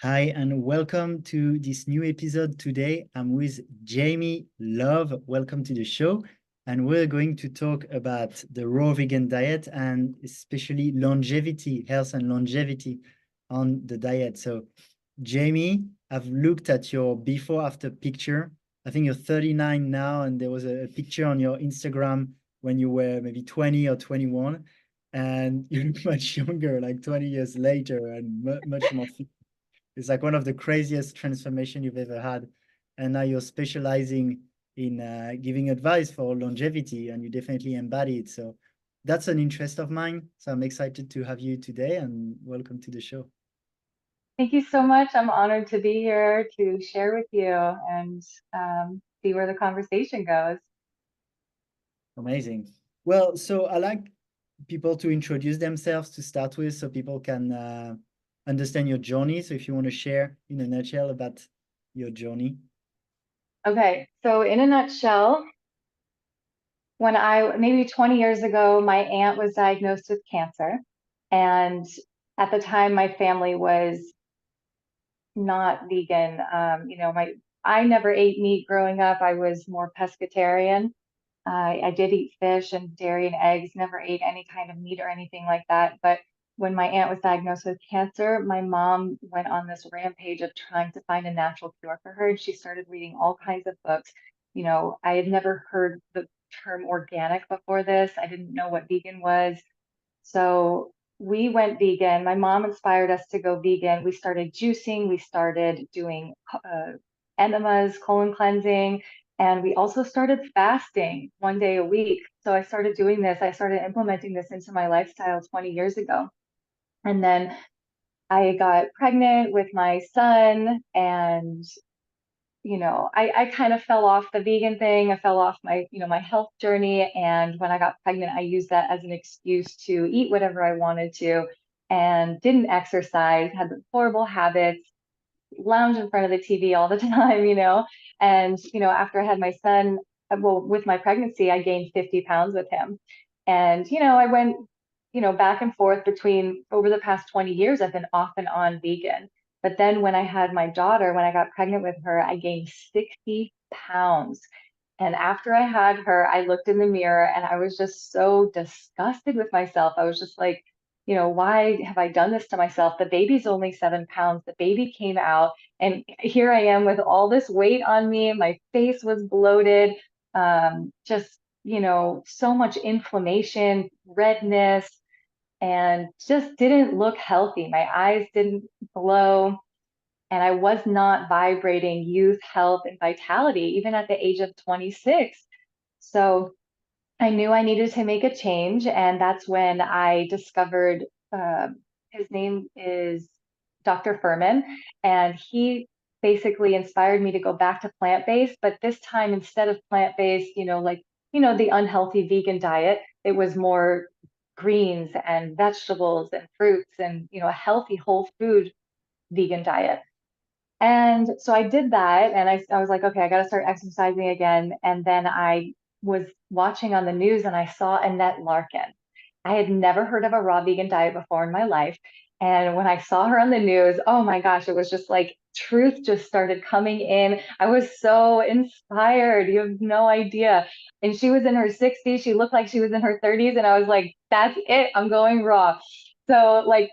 Hi, and welcome to this new episode today. I'm with Jamie Love. Welcome to the show. And we're going to talk about the raw vegan diet and especially longevity, health and longevity on the diet. So, Jamie, I've looked at your before after picture. I think you're 39 now, and there was a picture on your Instagram when you were maybe 20 or 21, and you look much younger, like 20 years later, and much more fit. It's like one of the craziest transformation you've ever had. And now you're specializing in giving advice for longevity, and you definitely embody it. So that's an interest of mine. So I'm excited to have you today, and welcome to the show. Thank you so much. I'm honored to be here to share with you and see where the conversation goes. Amazing. Well, so I like people to introduce themselves to start with so people can understand your journey. So if you want to share in a nutshell about your journey. Okay, so in a nutshell, when maybe 20 years ago, my aunt was diagnosed with cancer. And at the time, my family was not vegan. I never ate meat growing up. I was more pescatarian. I did eat fish and dairy and eggs, never ate any kind of meat or anything like that. But when my aunt was diagnosed with cancer, my mom went on this rampage of trying to find a natural cure for her. And she started reading all kinds of books. I had never heard the term organic before this. I didn't know what vegan was. So we went vegan. My mom inspired us to go vegan. We started juicing, we started doing enemas, colon cleansing, and we also started fasting 1 day a week. So I started doing this, I started implementing this into my lifestyle 20 years ago. And then I got pregnant with my son, and I kind of fell off the vegan thing. I fell off my health journey. And when I got pregnant, I used that as an excuse to eat whatever I wanted to and didn't exercise, had the horrible habits, lounge in front of the TV all the time. And, after I had my son, well, with my pregnancy, I gained 50 pounds with him. And, I went, back and forth between over the past 20 years, I've been off and on vegan. But then when I had my daughter, when I got pregnant with her, I gained 60 pounds. And after I had her, I looked in the mirror and I was just so disgusted with myself. I was just like, why have I done this to myself? The baby's only 7 pounds. The baby came out, and here I am with all this weight on me. My face was bloated, just, so much inflammation, redness, and just didn't look healthy. My eyes didn't glow, and I was not vibrating youth, health, and vitality, even at the age of 26. So I knew I needed to make a change, and that's when I discovered uh, his name is Dr. Furman, and he basically inspired me to go back to plant-based, but this time instead of plant-based, the unhealthy vegan diet, it was more greens and vegetables and fruits and, a healthy whole food vegan diet. And so I did that, and I was like, okay, I got to start exercising again. And then I was watching on the news and I saw Annette Larkin. I had never heard of a raw vegan diet before in my life. And when I saw her on the news, oh my gosh, it was just like truth just started coming in. I was so inspired. You have no idea. And she was in her 60s. She looked like she was in her 30s. And I was like, that's it. I'm going raw. So, like,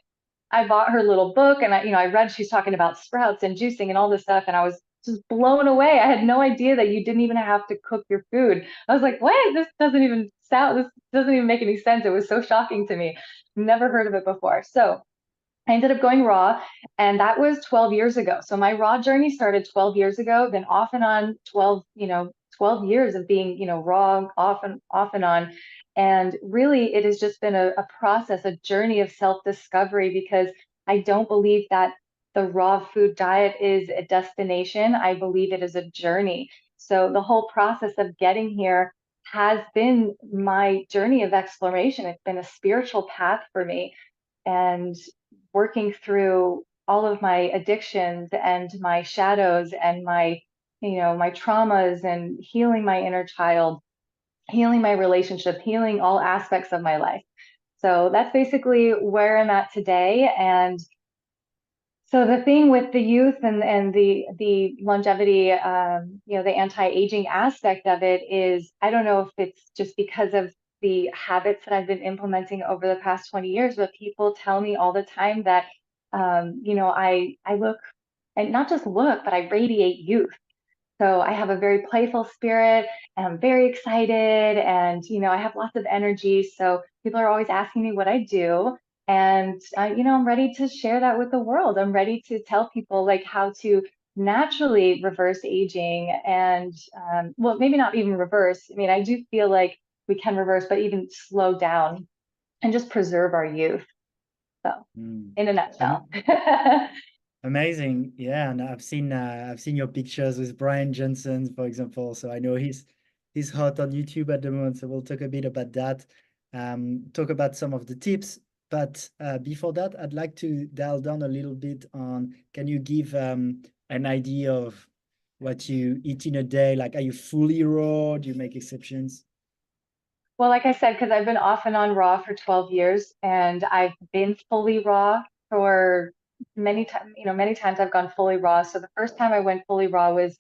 I bought her little book, and I read she's talking about sprouts and juicing and all this stuff, and I was just blown away. I had no idea that you didn't even have to cook your food. I was like, what? This doesn't even make any sense. It was so shocking to me. Never heard of it before. So I ended up going raw, and that was 12 years ago. So my raw journey started 12 years ago, then off and on 12 years of being, raw, off and on. And really, it has just been a process, a journey of self-discovery, because I don't believe that the raw food diet is a destination. I believe it is a journey. So the whole process of getting here has been my journey of exploration. It's been a spiritual path for me. And working through all of my addictions and my shadows and my traumas, and healing my inner child, healing my relationship, healing all aspects of my life. So that's basically where I'm at today. And So the thing with the youth and the longevity, the anti-aging aspect of it is, I don't know if it's just because of the habits that I've been implementing over the past 20 years, but people tell me all the time that, I look, and not just look, but I radiate youth. So I have a very playful spirit and I'm very excited and, I have lots of energy. So people are always asking me what I do. And, I'm ready to share that with the world. I'm ready to tell people like how to naturally reverse aging and, well, maybe not even reverse. I mean, I do feel like we can reverse, but even slow down and just preserve our youth. So Mm. in a nutshell. Amazing. Yeah, and I've seen your pictures with Brian Johnson, for example. So I know he's hot on YouTube at the moment. So we'll talk a bit about that. Talk about some of the tips. But before that, I'd like to dial down a little bit on, can you give an idea of what you eat in a day? Like, are you fully raw? Do you make exceptions? Well, like I said, because I've been off and on raw for 12 years and I've been fully raw for many times, many times I've gone fully raw. So the first time I went fully raw was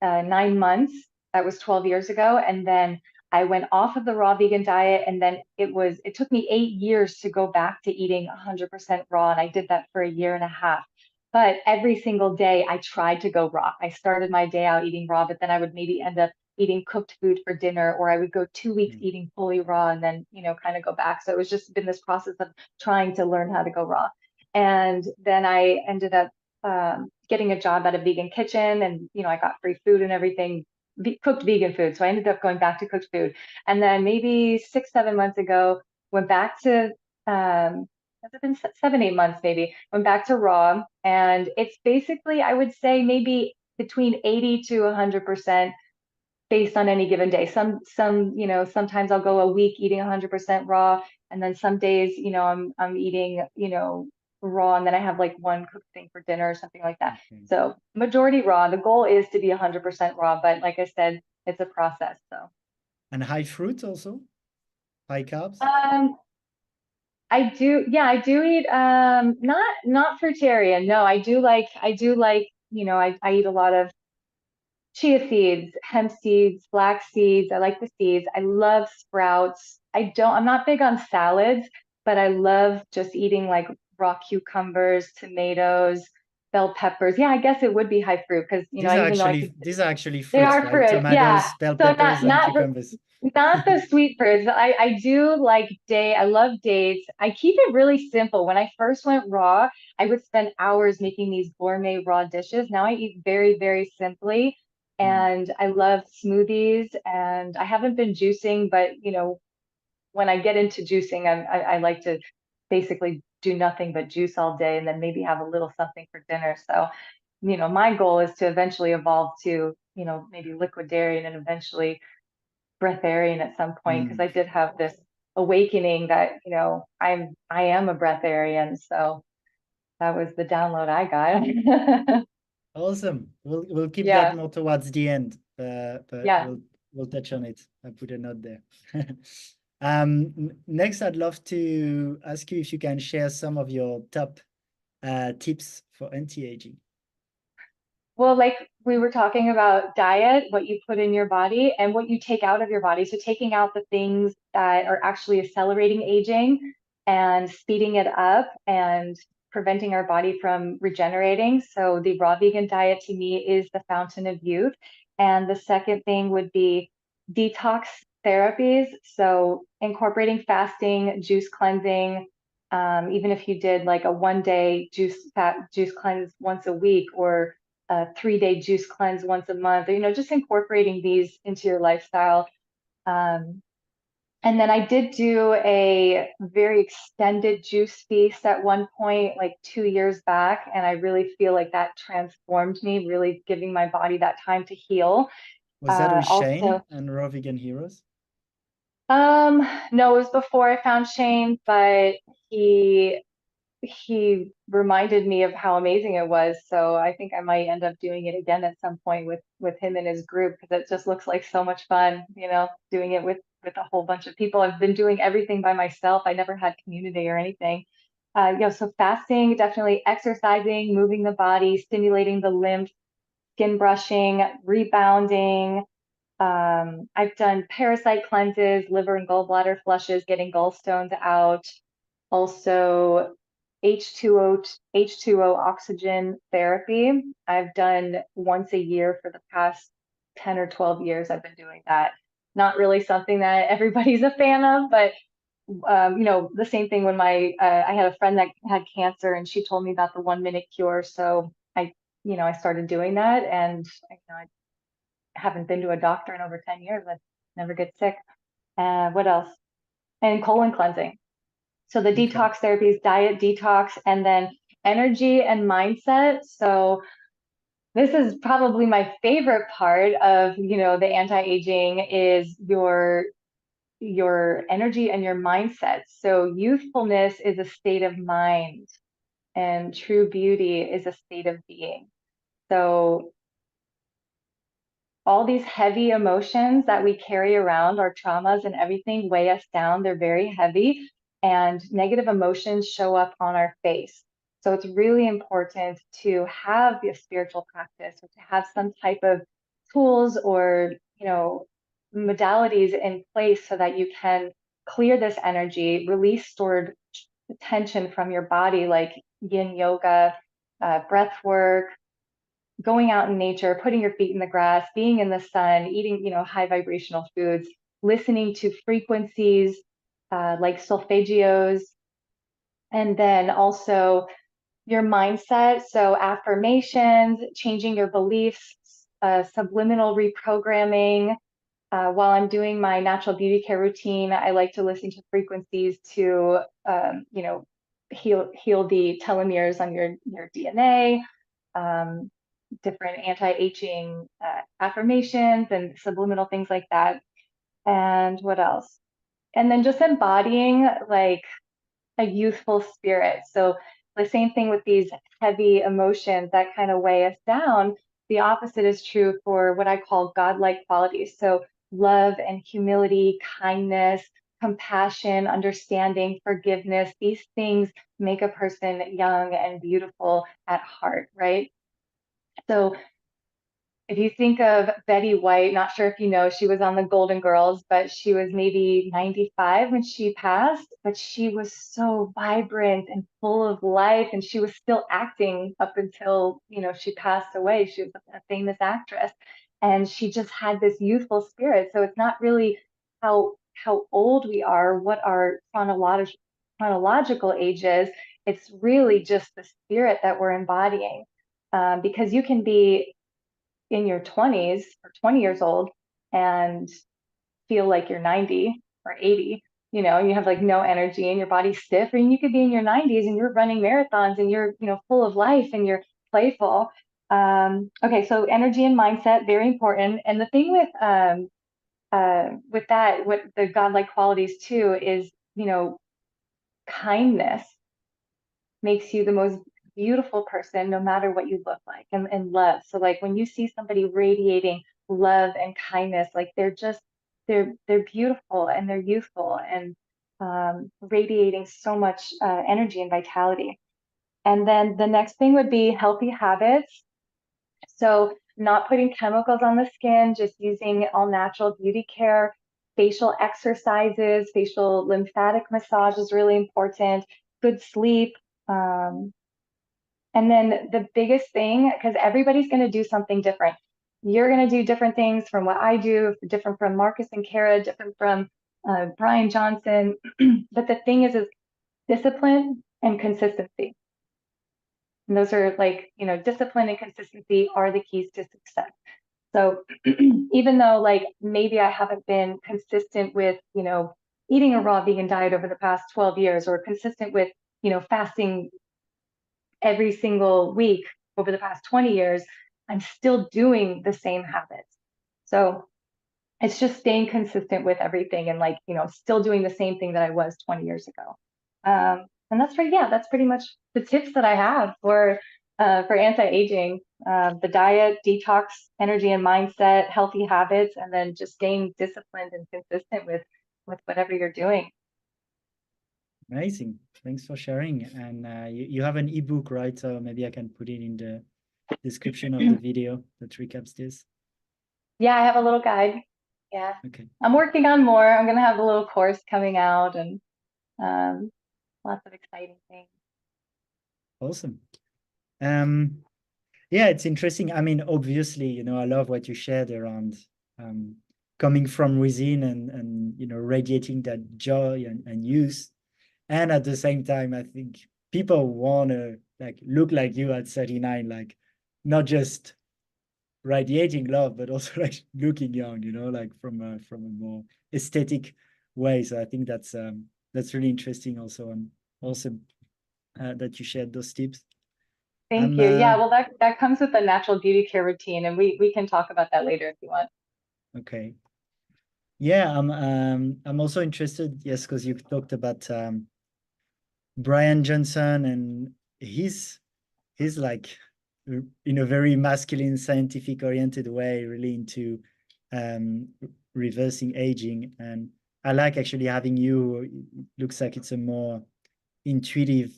9 months. That was 12 years ago. And then I went off of the raw vegan diet. And then it took me 8 years to go back to eating 100% raw. And I did that for a year and a half. But every single day I tried to go raw. I started my day out eating raw, but then I would maybe end up eating cooked food for dinner, or I would go 2 weeks Mm. eating fully raw and then, kind of go back. So it was just been this process of trying to learn how to go raw. And then I ended up getting a job at a vegan kitchen and, I got free food and everything, cooked vegan food. So I ended up going back to cooked food. And then maybe 6, 7 months ago, went back to, has it been 7, 8 months maybe, went back to raw. And it's basically, I would say maybe between 80 to 100% based on any given day. Sometimes I'll go a week eating 100% raw, and then some days, I'm eating, raw, and then I have like one cooked thing for dinner or something like that. Okay. So majority raw. The goal is to be 100% raw, but like I said, it's a process. So And high fruit also? High carbs? um, I do, yeah, I do eat not fruitarian. No, I do like, I eat a lot of chia seeds, hemp seeds, flax seeds. I like the seeds. I love sprouts. I'm not big on salads, but I love just eating like raw cucumbers, tomatoes, bell peppers. Yeah, I guess it would be high fruit because, even though I could, These are actually they fruits, are right? fruits. Yeah. Tomatoes, bell So peppers, and cucumbers. not the sweet fruits. I do like I love dates. I keep it really simple. When I first went raw, I would spend hours making these gourmet raw dishes. Now I eat very, very simply. Mm. And I love smoothies and I haven't been juicing, but when I get into juicing, I like to basically do nothing but juice all day and then maybe have a little something for dinner. So, my goal is to eventually evolve to, maybe liquidarian and eventually breatharian at some point because Mm. I did have this awakening that, I am a breatharian. So that was the download I got. Awesome. We'll keep that Yeah, more towards the end, but yeah. we'll touch on it. I put a note there. Next, I'd love to ask you if you can share some of your top tips for anti-aging. Well, like we were talking about diet, what you put in your body and what you take out of your body. So taking out the things that are actually accelerating aging and speeding it up and preventing our body from regenerating. So the raw vegan diet to me is the fountain of youth. And the second thing would be detox therapies. So incorporating fasting, juice cleansing, even if you did like a 1 day juice cleanse once a week or a 3 day juice cleanse once a month, just incorporating these into your lifestyle. Um, and then I did do a very extended juice feast at one point, like 2 years back. And I really feel like that transformed me, really giving my body that time to heal. Was that with Also, Shane and Raw Vegan Heroes? no, it was before I found Shane, but he he reminded me of how amazing it was. So I think I might end up doing it again at some point with him and his group because it just looks like so much fun, doing it with a whole bunch of people. I've been doing everything by myself. I never had community or anything. So fasting, definitely exercising, moving the body, stimulating the lymph, skin brushing, rebounding. I've done parasite cleanses, liver and gallbladder flushes, getting gallstones out. Also, H2O oxygen therapy. I've done once a year for the past 10 or 12 years. I've been doing that. Not really something that everybody's a fan of, but the same thing when I had a friend that had cancer and she told me about the 1 minute cure. So I started doing that, and I haven't been to a doctor in over 10 years. I never get sick. What else? And colon cleansing. So the Okay. detox therapy is diet detox, and then energy and mindset. So this is probably my favorite part of, the anti-aging is your energy and your mindset. So youthfulness is a state of mind, and true beauty is a state of being. So all these heavy emotions that we carry around, our traumas and everything, weigh us down. They're very heavy, and negative emotions show up on our face. So it's really important to have a spiritual practice, or to have some type of tools or, modalities in place so that you can clear this energy, release stored tension from your body, like yin yoga, breath work, going out in nature, putting your feet in the grass, being in the sun, eating, high vibrational foods, listening to frequencies like solfeggios, and then also your mindset. So affirmations, changing your beliefs, subliminal reprogramming. While I'm doing my natural beauty care routine, I like to listen to frequencies to, heal the telomeres on your DNA. Um, Different anti-aging affirmations and subliminal things like that. And what else? And then just embodying like a youthful spirit. So the same thing with these heavy emotions that kind of weigh us down. The opposite is true for what I call godlike qualities. So love and humility, kindness, compassion, understanding, forgiveness. These things make a person young and beautiful at heart, right? So if you think of Betty White, not sure if you know, she was on the Golden Girls, but she was maybe 95 when she passed, but she was so vibrant and full of life, and she was still acting up until, she passed away. She was a famous actress, and she just had this youthful spirit. So it's not really how old we are, what our chronological age is. It's really just the spirit that we're embodying. Because you can be in your 20s or 20 years old and feel like you're 90 or 80, you have like no energy and your body's stiff, or you could be in your 90s and you're running marathons and you're, full of life and you're playful. Okay, so energy and mindset, very important. And the thing with that, what the godlike qualities too is, kindness makes you the most beautiful person no matter what you look like, and love. So like when you see somebody radiating love and kindness, like they're beautiful and they're youthful and radiating so much energy and vitality. And then the next thing would be healthy habits. So not putting chemicals on the skin, just using all natural beauty care. Facial exercises, facial lymphatic massage is really important. Good sleep. Um, and then the biggest thing, because everybody's going to do something different. You're going to do different things from what I do, different from Marcus and Kara, different from Brian Johnson. But the thing is discipline and consistency. And those are like, discipline and consistency are the keys to success. So even though like maybe I haven't been consistent with, eating a raw vegan diet over the past 12 years, or consistent with, fasting every single week over the past 20 years, I'm still doing the same habits. So it's just staying consistent with everything, and like, still doing the same thing that I was 20 years ago. And that's pretty much the tips that I have for anti-aging. The diet, detox, energy and mindset, healthy habits, and then just staying disciplined and consistent with whatever you're doing. Amazing. Thanks for sharing. And you have an ebook, right? So maybe I can put it in the description of the video that recaps this. Yeah, I have a little guide. Yeah. Okay, I'm working on more. I'm gonna have a little course coming out and um, lots of exciting things. awesome. Um, yeah, it's interesting. I mean, obviously, I love what you shared around um, coming from within and radiating that joy and youth. And at the same time, I think people want to like look like you at 39, like not just radiating love, but also like looking young, like from a more aesthetic way. So I think that's really interesting also, and awesome that you shared those tips. Thank I'm you. Yeah, well, that comes with the natural beauty care routine, and we can talk about that later if you want. okay. Yeah, I'm also interested, yes, because you talked about Brian Johnson, and he's like in a very masculine, scientific oriented way, really into um, reversing aging. And I like actually having you. It looks like it's a more intuitive,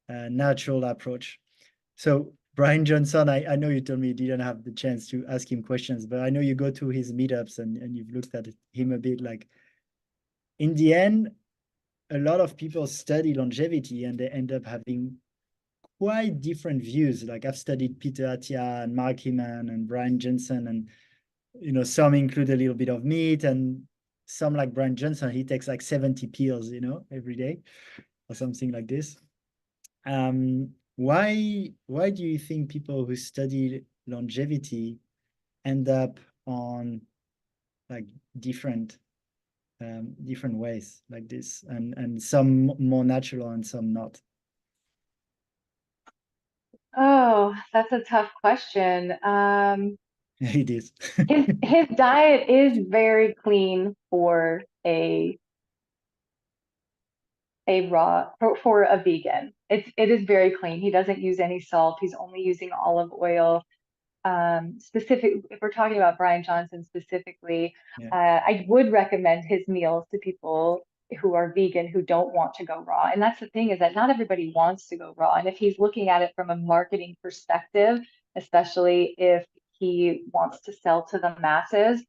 natural approach. So Brian Johnson, I know you told me you didn't have the chance to ask him questions, but I know you go to his meetups and you've looked at him a bit. Like in the end, a lot of people study longevity and they end up having quite different views. Like I've studied Peter Attia and Mark Hyman and Brian Johnson, and some include a little bit of meat, and some like Brian Johnson, he takes like 70 pills, every day or something like this. Why do you think people who study longevity end up on like different different ways like this, and some more natural and some not? Oh, that's a tough question. It is. His diet is very clean for for a vegan. It is very clean. He doesn't use any salt. He's only using olive oil. Specific, if we're talking about Brian Johnson specifically, Yeah. I would recommend his meals to people who are vegan who don't want to go raw. And that's the thing, is that not everybody wants to go raw. And if he's looking at it from a marketing perspective, especially if he wants to sell to the masses,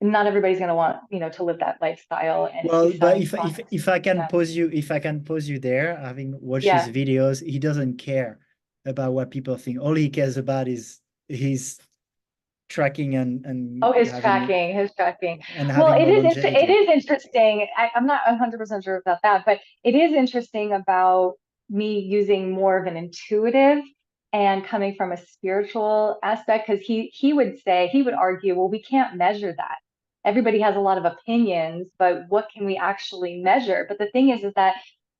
not everybody's going to want, to live that lifestyle. And if Well, he's but selling if products if to I can them, pause you, if I can pause you there, having watched his yeah. videos, he doesn't care about what people think. All he cares about is his tracking Oh, and having his tracking. and Well, having more it longevity. is interesting. I'm not 100% sure about that, but it is interesting about me using more of an intuitive and coming from a spiritual aspect, because he would argue, well, we can't measure that. Everybody has a lot of opinions, but what can we actually measure? But the thing is that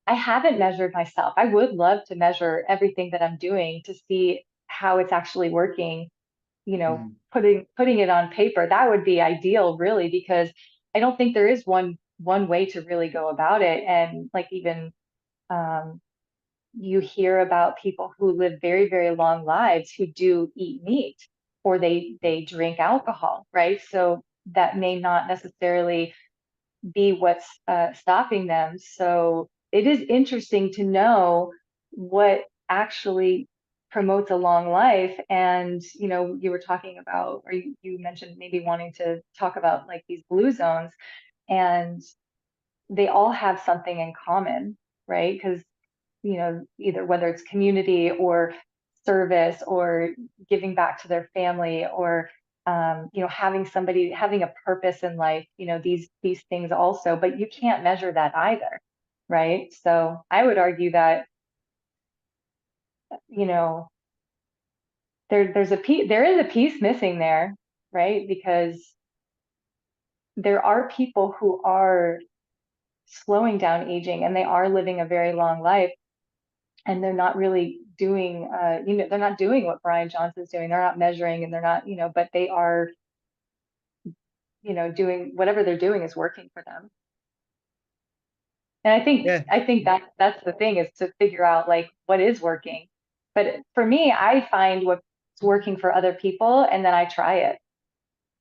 I haven't measured myself. I would love to measure everything that I'm doing to see how it's actually working, Mhm. putting it on paper. That would be ideal, really, because I don't think there is one way to really go about it. And like, even um, you hear about people who live very, very long lives who do eat meat, or they drink alcohol, right? So that may not necessarily be what's stopping them. So it is interesting to know what actually promotes a long life. And, you were talking about, or you mentioned maybe wanting to talk about like these blue zones, and they all have something in common, right? Because, either whether it's community or service or giving back to their family, or having a purpose in life, these things also, but you can't measure that either, right? So I would argue that, you know there is a piece missing there, right? Because there are people who are slowing down aging, and they are living a very long life, and they're not really doing they're not doing what Brian Johnson's doing. They're not measuring, and they're not, but they are, doing whatever they're doing is working for them. And Yeah, I think that that's the thing, is to figure out like what is working. But for me, I find what's working for other people, and then I try it.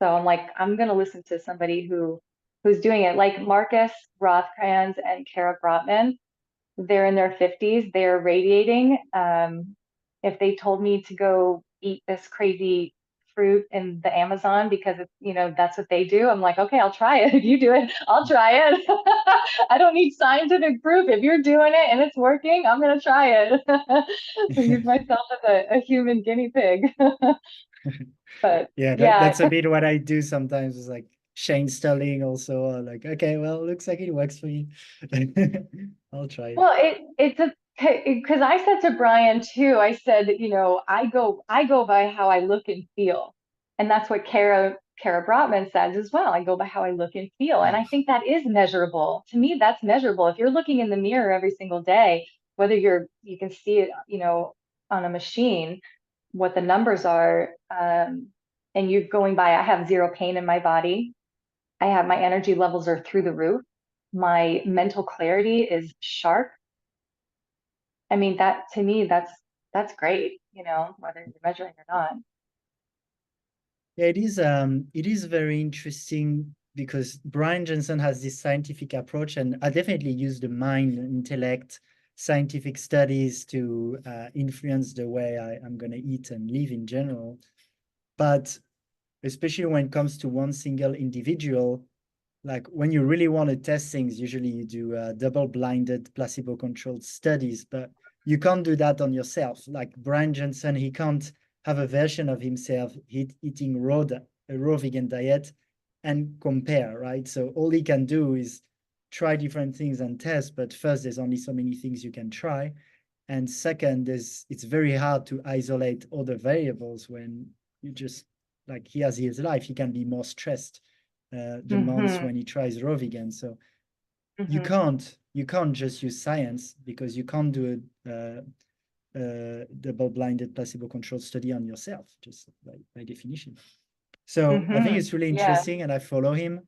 So I'm like, I'm going to listen to somebody who's doing it, like Marcus Rothkranz and Kara Brotman. they're in their 50s, they're radiating. If they told me to go eat this crazy fruit in the Amazon because it's, that's what they do, I'm like, okay, I'll try it. If you do it, I'll try it. I don't need scientific proof. If you're doing it and it's working, I'm gonna try it. I use myself as a human guinea pig. But Yeah, yeah, that's a bit what I do sometimes. It's like Shane Sterling also, like, okay, well, it looks like it works for you. I'll try it. well, it's a because I said to Brian too, I said, I go by how I look and feel. And that's what Kara Brotman says as well. I go by how I look and feel. And Yeah. I think that is measurable. To me, that's measurable. If you're looking in the mirror every single day, whether you can see it, on a machine, what the numbers are, and you're going by, I have zero pain in my body. I have my energy levels are through the roof. My mental clarity is sharp. I mean, that to me, that's great, whether you're measuring or not. Yeah, it is very interesting because Brian Johnson has this scientific approach, and I definitely use the mind, intellect, scientific studies to influence the way I'm going to eat and live in general. But especially when it comes to one single individual, like when you really want to test things, usually you do double-blinded, placebo-controlled studies, but you can't do that on yourself. Like Brian Johnson, he can't have a version of himself eating a raw vegan diet and compare, right? So all he can do is try different things and test, but first, there's only so many things you can try. And second, it's very hard to isolate other variables when you just like he has his life, he can be more stressed the months Hmm. when he tries raw vegan. So Hmm. you can't just use science because you can't do a double-blinded placebo-controlled study on yourself, just by definition. So I think Hmm. it's really Yeah. interesting, and I follow him.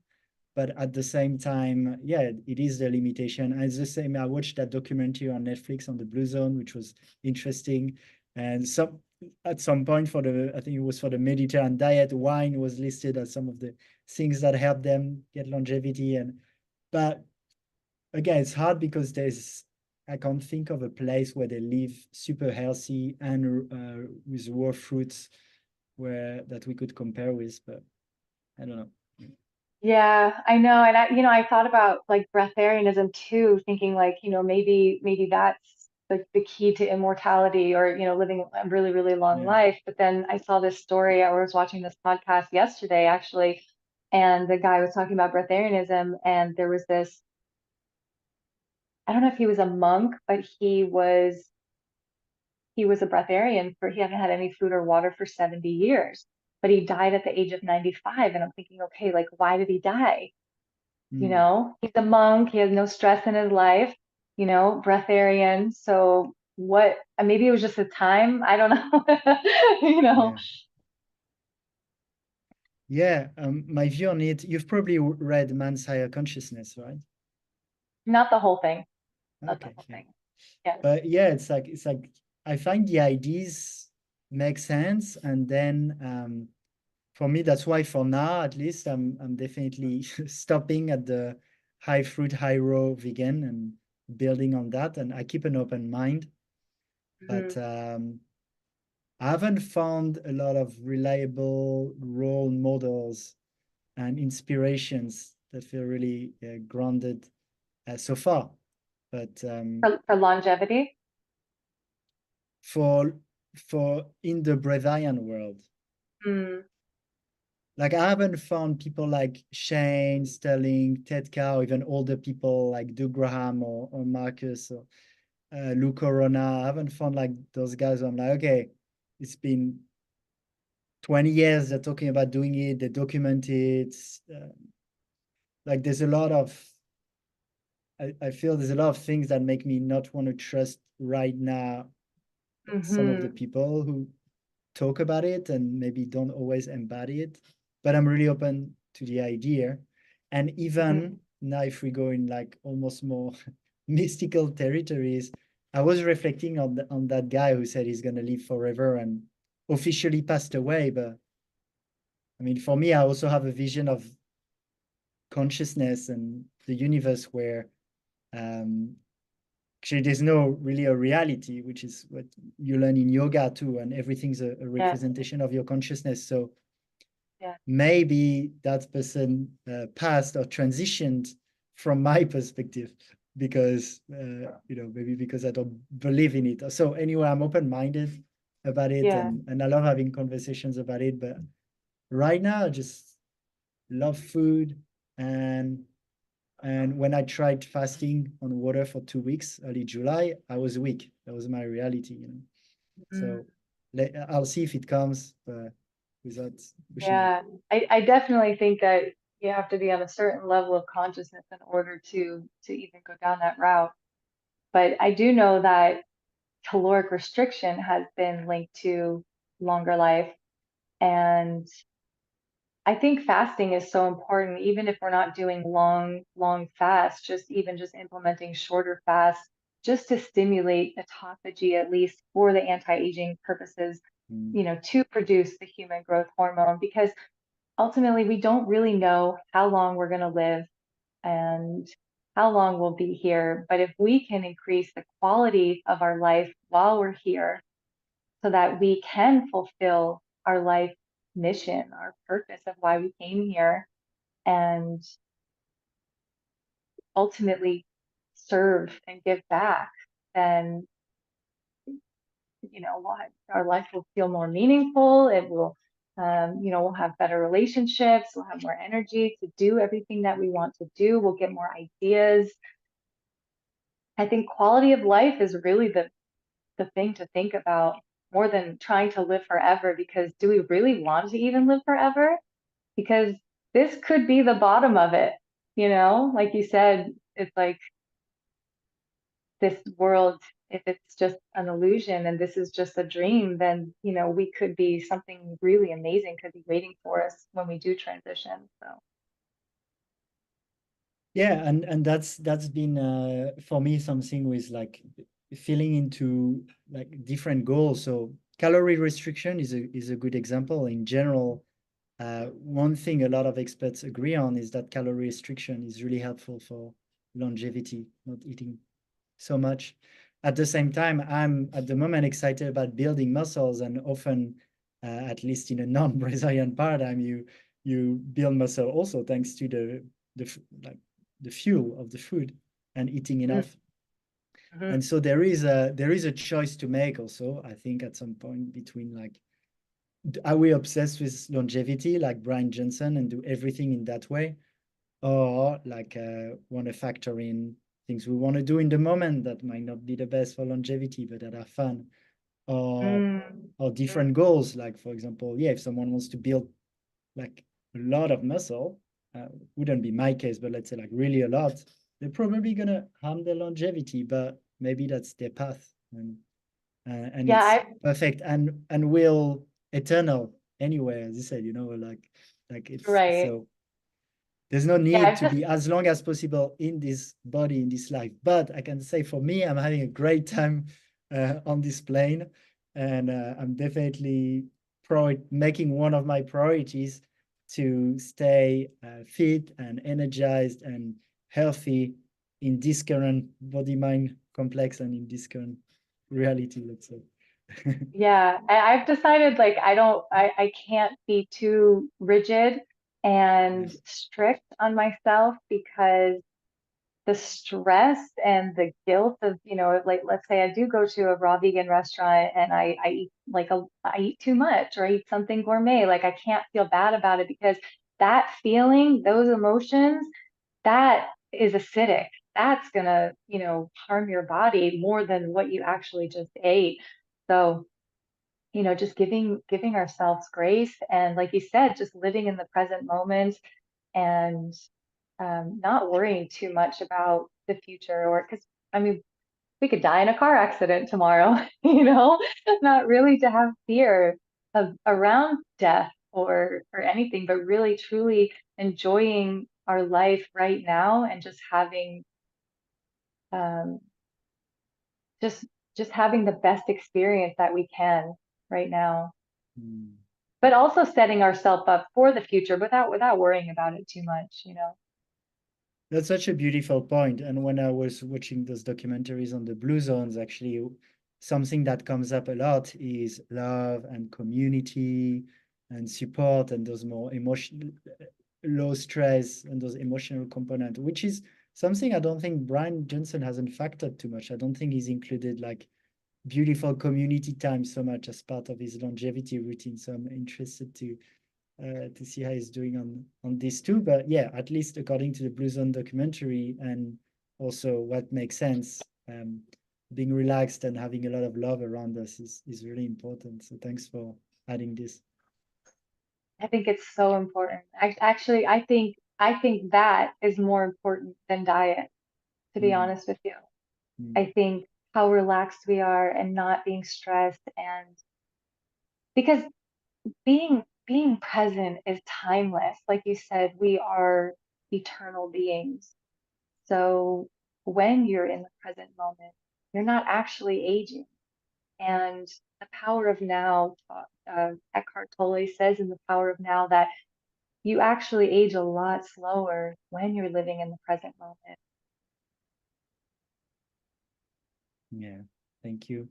But at the same time, yeah, it is the limitation. And it's the same. I watched that documentary on Netflix on the Blue Zone, which was interesting. And at some point I think it was for the Mediterranean diet, wine was listed as some of the things that help them get longevity. But again, it's hard because I can't think of a place where they live super healthy and with raw fruits where that we could compare with. But I don't know. Yeah, I know. And I thought about like breatharianism too, thinking like, maybe that's the key to immortality or, living a really, really long Yeah. life. But then I saw this story, I was watching this podcast yesterday actually, and the guy was talking about breatharianism, and there was this, I don't know if he was a monk, but he was a breatharian for he hadn't had any food or water for 70 years, but he died at the age of 95. And I'm thinking, okay, like why did he die? Mm. He's a monk, he has no stress in his life, breatharian. So what, maybe it was just a time, I don't know. you know, Yeah. Yeah, my view on it, you've probably read Man's Higher Consciousness, right? Not the whole thing, not the Okay, whole yeah. thing. Yes. But yeah, it's like I find the ideas make sense, and then for me, that's why for now, at least, I'm definitely stopping at the high fruit, high raw vegan and building on that, and I keep an open mind. But Hmm. I haven't found a lot of reliable role models and inspirations that feel really grounded so far. But For longevity. for in the breatharian world, Hmm. like I haven't found people like Shane, Sterling, Ted Cow, even older people like Doug Graham or Marcus or Lou Corona. I haven't found like those guys where I'm like, okay, it's been 20 years they're talking about doing it, they document it. Like there's a lot of I feel there's a lot of things that make me not want to trust right now some of the Hmm. people who talk about it and maybe don't always embody it. But I'm really open to the idea. And Hmm. even now, if we go in like almost more mystical territories, I was reflecting on that guy who said he's gonna live forever and officially passed away. But I mean, for me, I also have a vision of consciousness and the universe where um, actually there's no really a reality, which is what you learn in yoga too, and everything's a Yeah, representation of your consciousness. So yeah, maybe that person passed or transitioned from my perspective because maybe because I don't believe in it. So anyway, I'm open-minded about it, yeah. and I love having conversations about it. But right now, I just love food, and when I tried fasting on water for 2 weeks, early July, I was weak. That was my reality. Mm. So I'll see if it comes, without pushing it. Yeah, I definitely think that you have to be on a certain level of consciousness in order to even go down that route. But I do know that caloric restriction has been linked to longer life. And I think fasting is so important, even if we're not doing long fasts, just implementing shorter fasts, just to stimulate autophagy, at least for the anti-aging purposes, Mm. to produce the human growth hormone. Because ultimately, we don't really know how long we're going to live and how long we'll be here. But if we can increase the quality of our life while we're here so that we can fulfill our life mission, our purpose of why we came here, and ultimately serve and give back, then our life will feel more meaningful. It will, we'll have better relationships. We'll have more energy to do everything that we want to do. We'll get more ideas. I think quality of life is really the thing to think about more than trying to live forever, because do we really want to even live forever? Because this could be the bottom of it, like you said, it's like this world, if it's just an illusion and this is just a dream, then, we could be something really amazing could be waiting for us when we do transition. So, Yeah, and that's been for me something with like filling into like different goals. So calorie restriction is a good example. In general, one thing a lot of experts agree on is that calorie restriction is really helpful for longevity, not eating so much. At the same time, I'm at the moment excited about building muscles, and often, at least in a non-Brazilian paradigm, you build muscle also thanks to like the fuel of the food and eating enough. mm-hmm. And so there is a choice to make also, I think, at some point between like, are we obsessed with longevity like Brian Johnson and do everything in that way, or like want to factor in things we want to do in the moment that might not be the best for longevity but that are fun, or Mm-hmm. different goals, like for example, yeah, if someone wants to build like a lot of muscle, wouldn't be my case, but let's say like really a lot, they're probably gonna harm their longevity, but maybe that's their path, and Yeah, it's I perfect and will eternal anyway, as you said, like it's right. so there's no Yeah, need I've to just be as long as possible in this body, in this life. But I can say for me, I'm having a great time on this plane. And I'm definitely making one of my priorities to stay fit and energized and healthy in this current body-mind complex and in this current reality, let's say. Yeah, I've decided like I can't be too rigid Yeah. and strict on myself, because the stress and the guilt of, like let's say I do go to a raw vegan restaurant and I eat I eat too much or I eat something gourmet, like I can't feel bad about it, because that feeling, those emotions, that is acidic. That's gonna, harm your body more than what you actually just ate. So, just giving ourselves grace, and like you said, just living in the present moment, and not worrying too much about the future, or because I mean, we could die in a car accident tomorrow, not really to have fear of around death or anything, but really truly enjoying our life right now, and just having um, just just having the best experience that we can right now, Mm. but also setting ourselves up for the future without worrying about it too much. That's such a beautiful point. And when I was watching those documentaries on the blue zones, actually, something that comes up a lot is love and community and support and those more emotional, low stress and those emotional component, which is something I don't think Brian Johnson hasn't factored too much. I don't think he's included like beautiful community time so much as part of his longevity routine. So I'm interested to see how he's doing on this too. But yeah, at least according to the Blue Zone documentary and also what makes sense, being relaxed and having a lot of love around us is really important. So thanks for adding this. I think it's so important. Actually, I think that is more important than diet, to be Mm, honest with you. mm, I think how relaxed we are and not being stressed, and because being present is timeless. Like you said, we are eternal beings. So when you're in the present moment, you're not actually aging. And the power of now, Eckhart Tolle says in the power of now that you actually age a lot slower when you're living in the present moment. yeah, thank you.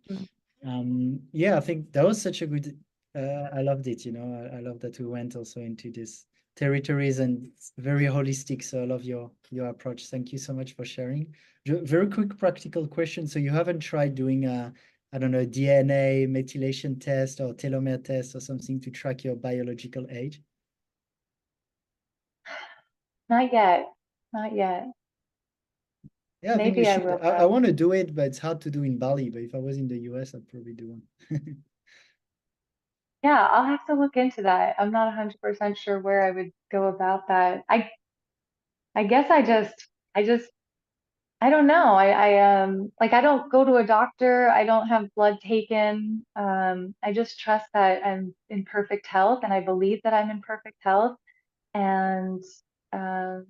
Mm. Yeah, I think that was such a good, I loved it, you know, I love that we went also into this territories and it's very holistic. So I love your approach. Thank you so much for sharing. Very quick practical question. So you haven't tried doing a, I don't know, DNA methylation test or telomere test or something to track your biological age? Not yet. Not yet. Yeah, I think you Maybe I should. will I though. want to do it, but it's hard to do in Bali. But if I was in the US, I'd probably do one. Yeah, I'll have to look into that. I'm not 100% sure where I would go about that. I guess I just I don't know. Like I don't go to a doctor. I don't have blood taken. I just trust that I'm in perfect health and I believe that I'm in perfect health. And um,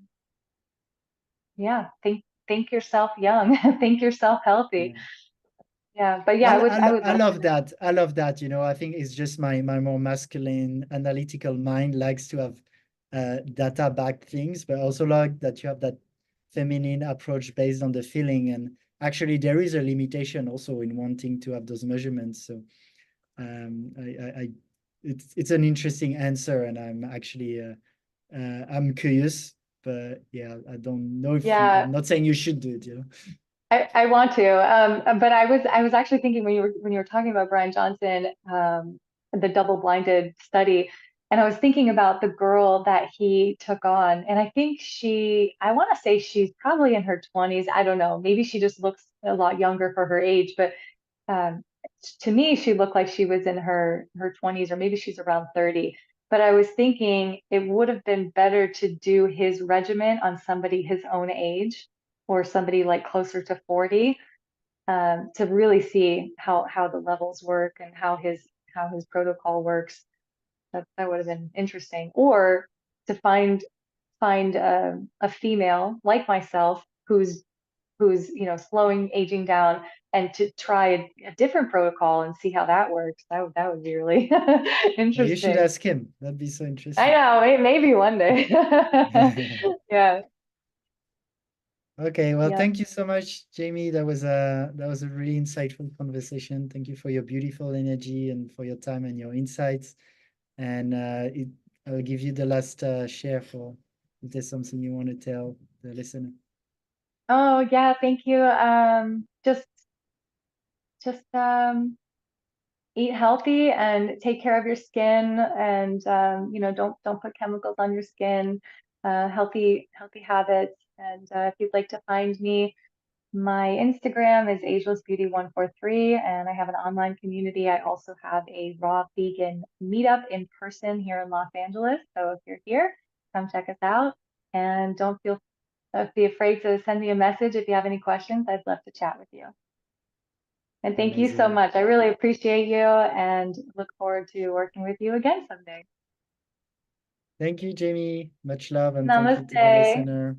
yeah, think yourself young, think yourself healthy. Yeah. Yeah, but yeah, I would I love to love know. that. I love that. You know, I think it's just my more masculine analytical mind likes to have data backed things, but also like that you have that feminine approach based on the feeling. And actually, there is a limitation also in wanting to have those measurements. So I it's an interesting answer, and I'm actually I'm curious, but yeah, I don't know if you. Yeah, I'm not saying you should do it. You know. I want to. But I was actually thinking when you were talking about Brian Johnson, the double-blinded study, and I was thinking about the girl that he took on, and I think I want to say she's probably in her 20s. I don't know. Maybe she just looks a lot younger for her age, but um, to me, she looked like she was in her 20s, or maybe she's around 30. But I was thinking it would have been better to do his regimen on somebody his own age or somebody like closer to 40, to really see how the levels work and how his protocol works. That would have been interesting. Or to find a female like myself who's slowing aging down, and to try a different protocol and see how that works. That would be really Yeah, you should interesting. ask him. That'd be so I interesting. know, maybe one day. Yeah. Okay, well, Yep. thank you so much, Jamie. That was a really insightful conversation. Thank you for your beautiful energy and for your time and your insights. And I'll give you the last share for if there's something you want to tell the listener. Oh yeah, thank you. Just eat healthy and take care of your skin, and don't put chemicals on your skin. Healthy habits. And if you'd like to find me, my Instagram is agelessbeauty143, and I have an online community. I also have a raw vegan meetup in person here in Los Angeles. So if you're here, come check us out, and don't be afraid to send me a message if you have any questions. I'd love to chat with you. And thank you so Amazing. much. I really appreciate you and look forward to working with you again someday. Thank you, Jamie. Much love and thank you to the Namaste. listener.